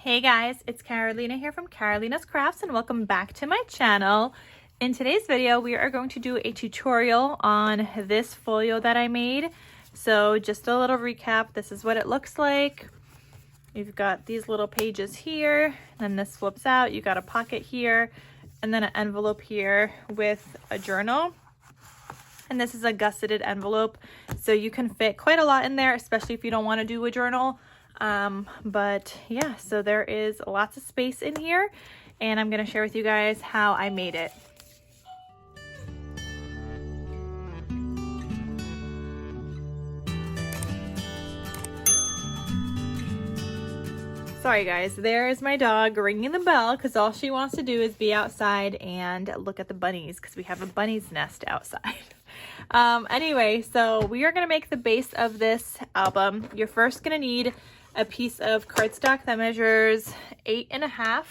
Hey guys, it's Carolina here from KarolinasKrafts and welcome back to my channel. In today's video, we are going to do a tutorial on this folio that I made. So just a little recap, this is what it looks like. You've got these little pages here, then this flips out, you got a pocket here, and then an envelope here with a journal. And this is a gusseted envelope, so you can fit quite a lot in there, especially if you don't want to do a journal. But yeah, so there is lots of space in here and I'm going to share with you guys how I made it. Sorry guys, there is my dog ringing the bell because all she wants to do is be outside and look at the bunnies because we have a bunny's nest outside. Anyway, so we are going to make the base of this album. You're first going to need a piece of cardstock that measures 8.5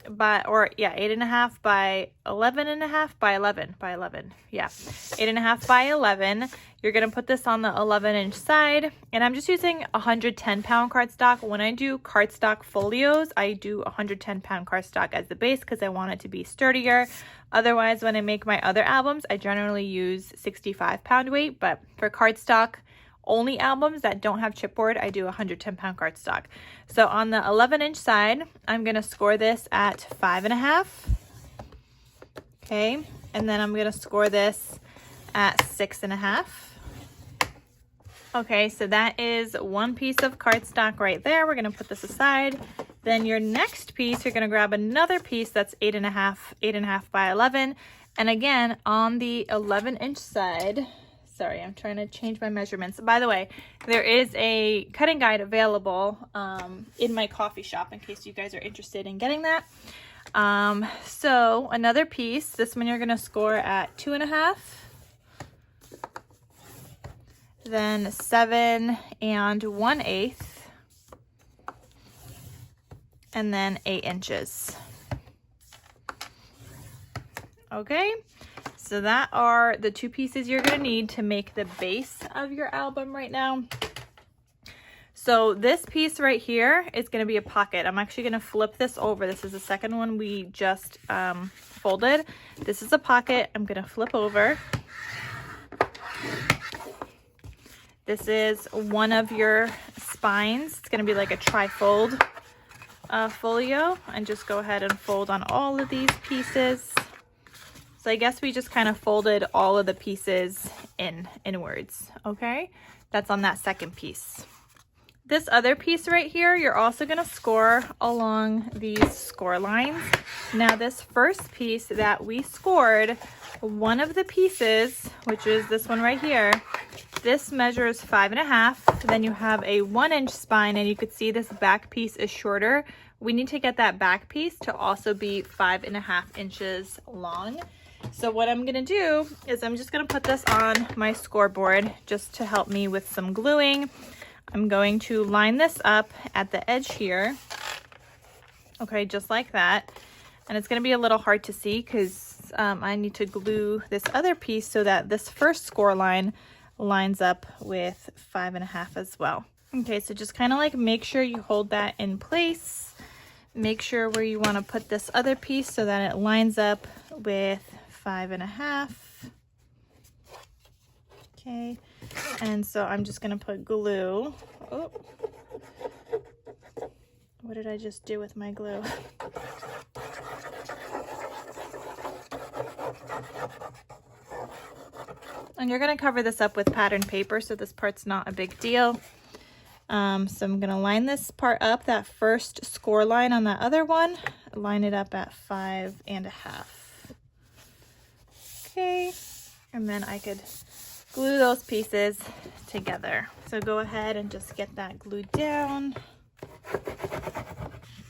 by 8.5 by 11.5 by 11 by 11. Yeah, 8.5 by 11. You're gonna put this on the 11-inch side, and I'm just using 110-pound cardstock. When I do cardstock folios, I do 110-pound cardstock as the base because I want it to be sturdier. Otherwise, when I make my other albums, I generally use 65-pound weight, but for cardstock only albums that don't have chipboard, I do 110-pound cardstock. So on the 11-inch side, I'm gonna score this at 5.5. Okay, and then I'm gonna score this at 6.5. Okay, so that is one piece of cardstock right there. We're gonna put this aside. Then your next piece, you're gonna grab another piece that's 8.5 by 11. And again, on the 11-inch side, sorry, I'm trying to change my measurements. By the way, there is a cutting guide available in my coffee shop in case you guys are interested in getting that. So another piece, this one you're gonna score at 2.5, then 7 1/8, and then 8 inches. Okay. So that are the two pieces you're going to need to make the base of your album right now. So this piece right here is going to be a pocket. I'm actually going to flip this over. This is the second one we just folded. This is a pocket. I'm going to flip over. This is one of your spines. It's going to be like a tri-fold folio. And just go ahead and fold on all of these pieces. So I guess we just kind of folded all of the pieces inwards, okay? That's on that second piece. This other piece right here, you're also gonna score along these score lines. Now this first piece that we scored, one of the pieces, which is this one right here, this measures 5.5. Then you have a 1-inch spine, and you could see this back piece is shorter. We need to get that back piece to also be 5.5 inches long. So what I'm gonna do is I'm just gonna put this on my scoreboard just to help me with some gluing. I'm going to line this up at the edge here. Okay, just like that. And it's gonna be a little hard to see because I need to glue this other piece so that this first score line lines up with 5.5 as well. Okay, so just kind of like make sure you hold that in place. Make sure where you wanna put this other piece so that it lines up with 5.5. Okay, and so I'm just gonna put glue. Oh, what did I just do with my glue? And you're gonna cover this up with patterned paper, so this part's not a big deal. So I'm gonna line this part up, that first score line on that other one, line it up at 5.5. Okay, and then I could glue those pieces together. So go ahead and just get that glued down.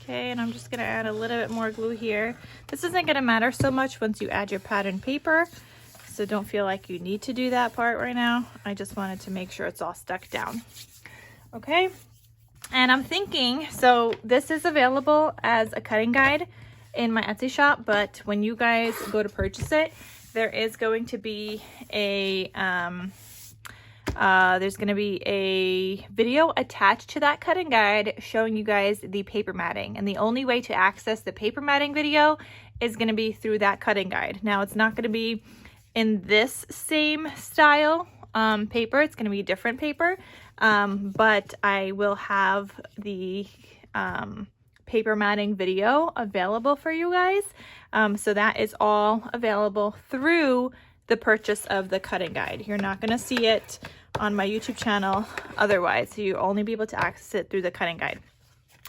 Okay, and I'm just gonna add a little bit more glue here. This isn't gonna matter so much once you add your patterned paper, so don't feel like you need to do that part right now. I just wanted to make sure it's all stuck down. Okay, and I'm thinking, so this is available as a cutting guide in my Etsy shop, but when you guys go to purchase it, there is going to be a There's going to be a video attached to that cutting guide showing you guys the paper matting. And the only way to access the paper matting video is going to be through that cutting guide. Now, it's not going to be in this same style paper. It's going to be different paper, but I will have the paper matting video available for you guys. So that is all available through the purchase of the cutting guide. You're not going to see it on my YouTube channel otherwise. So you'll only be able to access it through the cutting guide.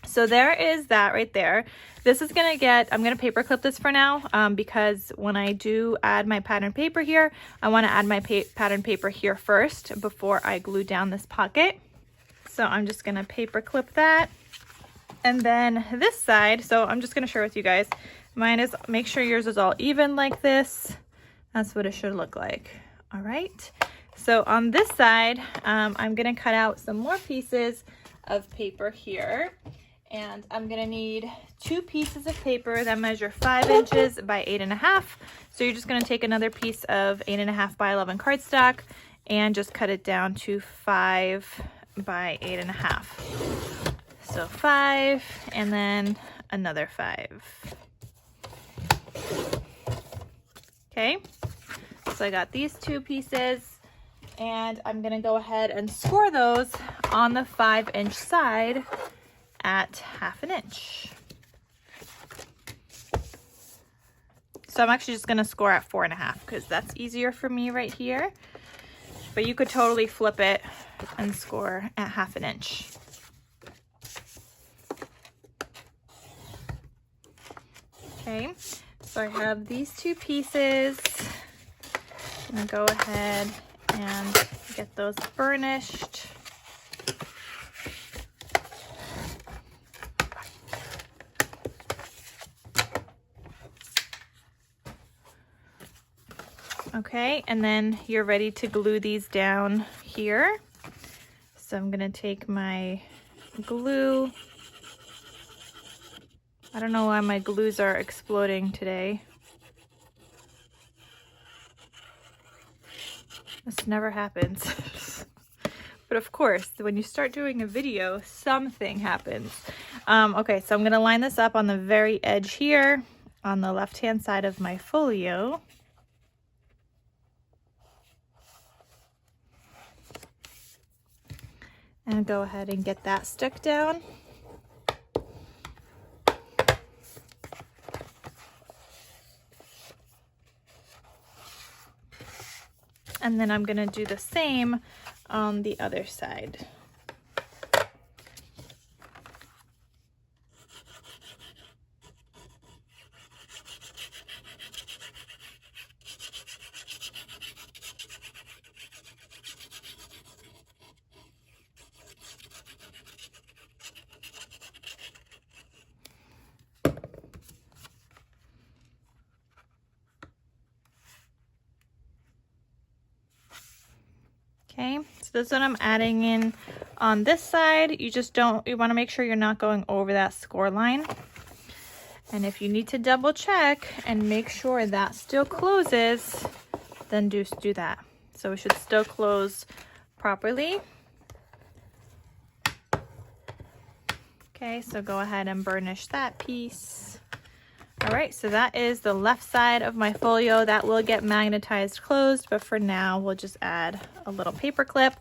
So there is that right there. This is going to get, I'm going to paper clip this for now because when I do add my pattern paper here, I want to add my pattern paper here first before I glue down this pocket. So I'm just going to paper clip that. And then this side, so I'm just going to share with you guys. Mine is, make sure yours is all even like this. That's what it should look like. All right. So on this side, I'm going to cut out some more pieces of paper here. And I'm going to need 2 pieces of paper that measure 5 inches by 8.5. So you're just going to take another piece of 8.5 by 11 cardstock and just cut it down to 5 by 8.5. So 5 and then another 5. Okay, so I got these 2 pieces and I'm going to go ahead and score those on the 5-inch side at 1/2 inch. So I'm actually just going to score at 4.5 because that's easier for me right here. But you could totally flip it and score at 1/2 inch. Okay, so I have these 2 pieces. I'm going to go ahead and get those burnished. Okay, and then you're ready to glue these down here. So I'm going to take my glue. I don't know why my glues are exploding today. This never happens. But of course, when you start doing a video, something happens. Okay, so I'm going to line this up on the very edge here on the left-hand side of my folio. And go ahead and get that stuck down. And then I'm going to do the same on the other side. Okay, so this is what I'm adding in on this side. You want to make sure you're not going over that score line. And if you need to double check and make sure that still closes, then do that. So it should still close properly. Okay, so go ahead and burnish that piece. All right, so that is the left side of my folio. That will get magnetized closed, but for now, we'll just add a little paper clip.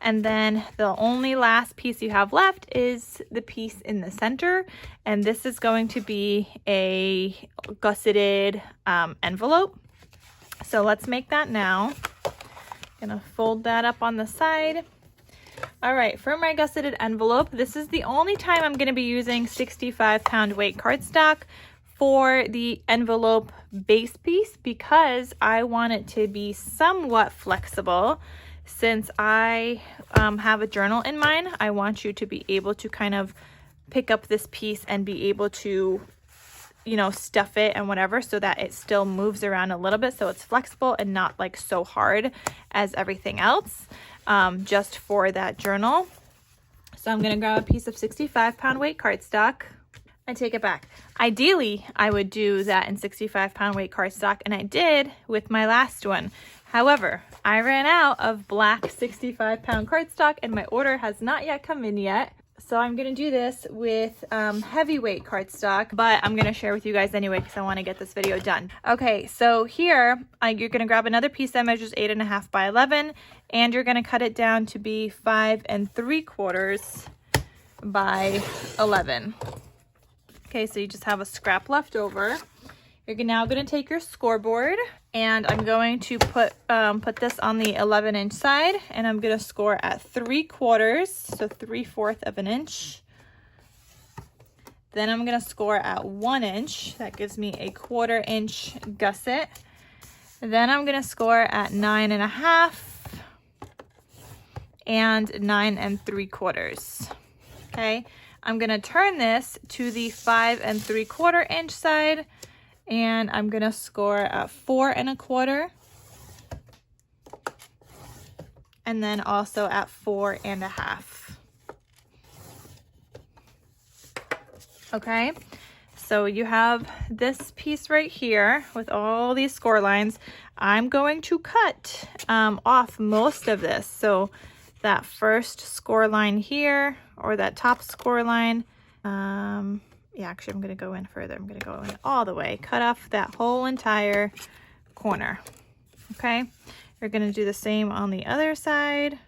And then the only last piece you have left is the piece in the center. And this is going to be a gusseted envelope. So let's make that now. Gonna fold that up on the side. All right, for my gusseted envelope, this is the only time I'm gonna be using 65-pound weight cardstock for the envelope base piece because I want it to be somewhat flexible. Since I have a journal in mine, I want you to be able to kind of pick up this piece and be able to, you know, stuff it and whatever so that it still moves around a little bit so it's flexible and not like so hard as everything else, just for that journal. So I'm gonna grab a piece of 65-pound weight cardstock. I take it back. Ideally, I would do that in 65-pound weight cardstock, and I did with my last one. However, I ran out of black 65-pound cardstock and my order has not yet come in yet. So I'm going to do this with heavyweight cardstock, but I'm going to share with you guys anyway because I want to get this video done. Okay, so here you're going to grab another piece that measures 8.5 by 11 and you're going to cut it down to be 5 3/4 by 11. Okay, so you just have a scrap left over. You're now going to take your scoreboard and I'm going to put this on the 11-inch side and I'm going to score at 3/4, so 3/4 of an inch. Then I'm going to score at 1 inch. That gives me a 1/4 inch gusset. Then I'm going to score at 9.5 and 9 3/4. Okay, I'm going to turn this to the 5 3/4 inch side. And I'm going to score at 4 1/4 and then also at 4 1/2. Okay, so you have this piece right here with all these score lines. I'm going to cut off most of this. So that first score line here, or that top score line, yeah, actually, I'm going to go in further. I'm going to go in all the way, cut off that whole entire corner. Okay, you're going to do the same on the other side.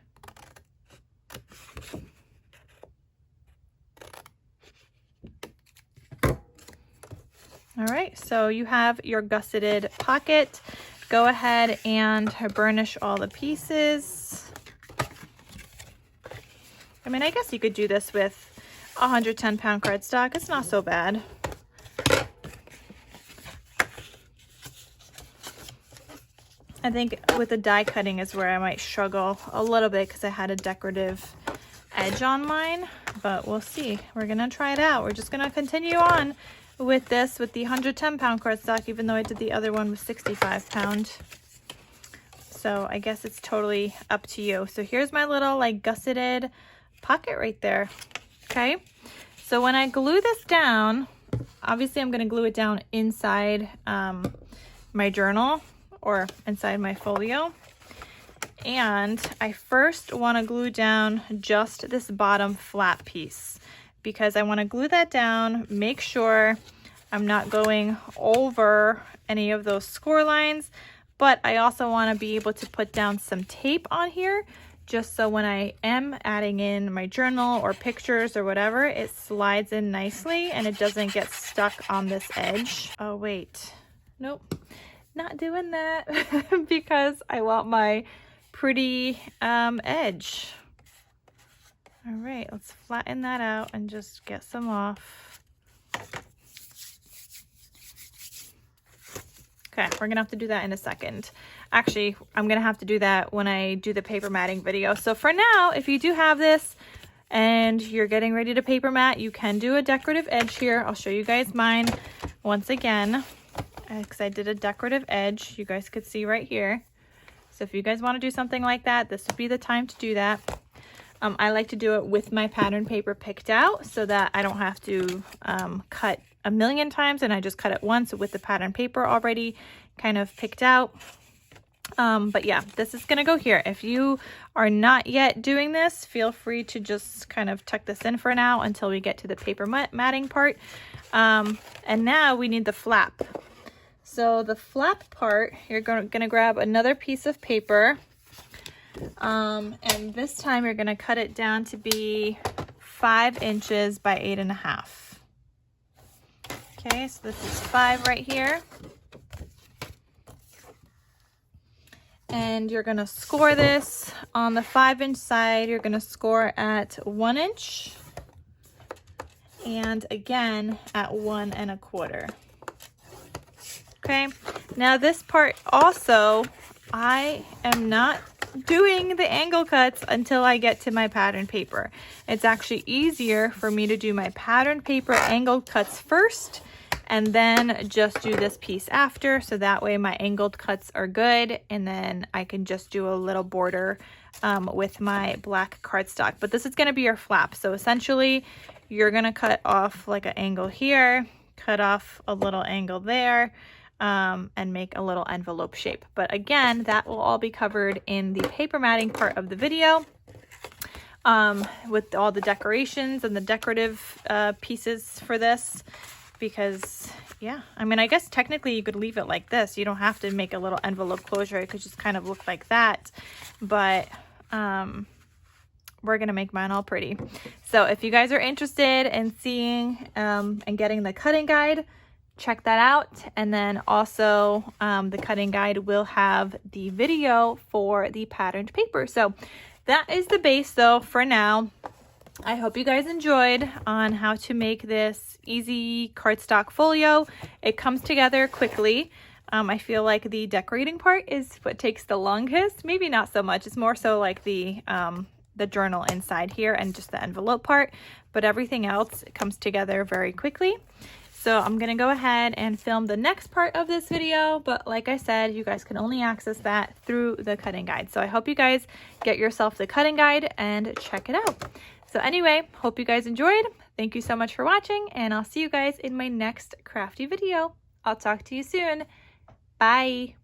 All right, so you have your gusseted pocket. Go ahead and burnish all the pieces. I mean, I guess you could do this with 110-pound cardstock. It's not so bad. I think with the die cutting is where I might struggle a little bit because I had a decorative edge on mine, but we'll see. We're gonna try it out. We're just gonna continue on with this with the 110-pound cardstock, even though I did the other one with 65-pound. So I guess it's totally up to you. So here's my little like gusseted pocket right there. Okay, so when I glue this down, obviously I'm going to glue it down inside my journal or inside my folio. And I first want to glue down just this bottom flat piece because I want to glue that down, make sure I'm not going over any of those score lines, but I also want to be able to put down some tape on here just so when I am adding in my journal or pictures or whatever, it slides in nicely and it doesn't get stuck on this edge. Oh, wait. Nope. Not doing that because I want my pretty edge. All right, let's flatten that out and just get some off. Okay, we're gonna have to do that in a second. Actually, I'm gonna have to do that when I do the paper matting video. So for now, if you do have this and you're getting ready to paper mat, you can do a decorative edge here. I'll show you guys mine once again, because I did a decorative edge. You guys could see right here. So if you guys want to do something like that, this would be the time to do that. I like to do it with my pattern paper picked out so that I don't have to cut a million times, and I just cut it once with the pattern paper already kind of picked out. But yeah, this is gonna go here. If you are not yet doing this, feel free to just kind of tuck this in for now until we get to the paper matting part. And now we need the flap. So the flap part, you're gonna grab another piece of paper, and this time you're gonna cut it down to be 5 inches by 8.5. Okay, so this is 5 right here. And you're gonna score this on the 5-inch side. You're gonna score at 1 inch, and again at 1 1/4. Okay, now this part also, I am not doing the angle cuts until I get to my pattern paper. It's actually easier for me to do my pattern paper angled cuts first and then just do this piece after, so that way my angled cuts are good and then I can just do a little border with my black cardstock. But this is going to be your flap, so essentially you're going to cut off like an angle here, cut off a little angle there, and make a little envelope shape. But again, that will all be covered in the paper matting part of the video, with all the decorations and the decorative pieces for this, because yeah, I mean, I guess technically you could leave it like this. You don't have to make a little envelope closure. It could just kind of look like that, but we're gonna make mine all pretty. So if you guys are interested in seeing and getting the cutting guide, check that out. And then also the cutting guide will have the video for the patterned paper. So that is the base though for now. I hope you guys enjoyed on how to make this easy cardstock folio. It comes together quickly. I feel like the decorating part is what takes the longest. Maybe not so much. It's more so like the journal inside here and just the envelope part, but everything else comes together very quickly. So I'm gonna go ahead and film the next part of this video, but like I said, you guys can only access that through the cutting guide. So I hope you guys get yourself the cutting guide and check it out. So anyway, hope you guys enjoyed. Thank you so much for watching, and I'll see you guys in my next crafty video. I'll talk to you soon. Bye.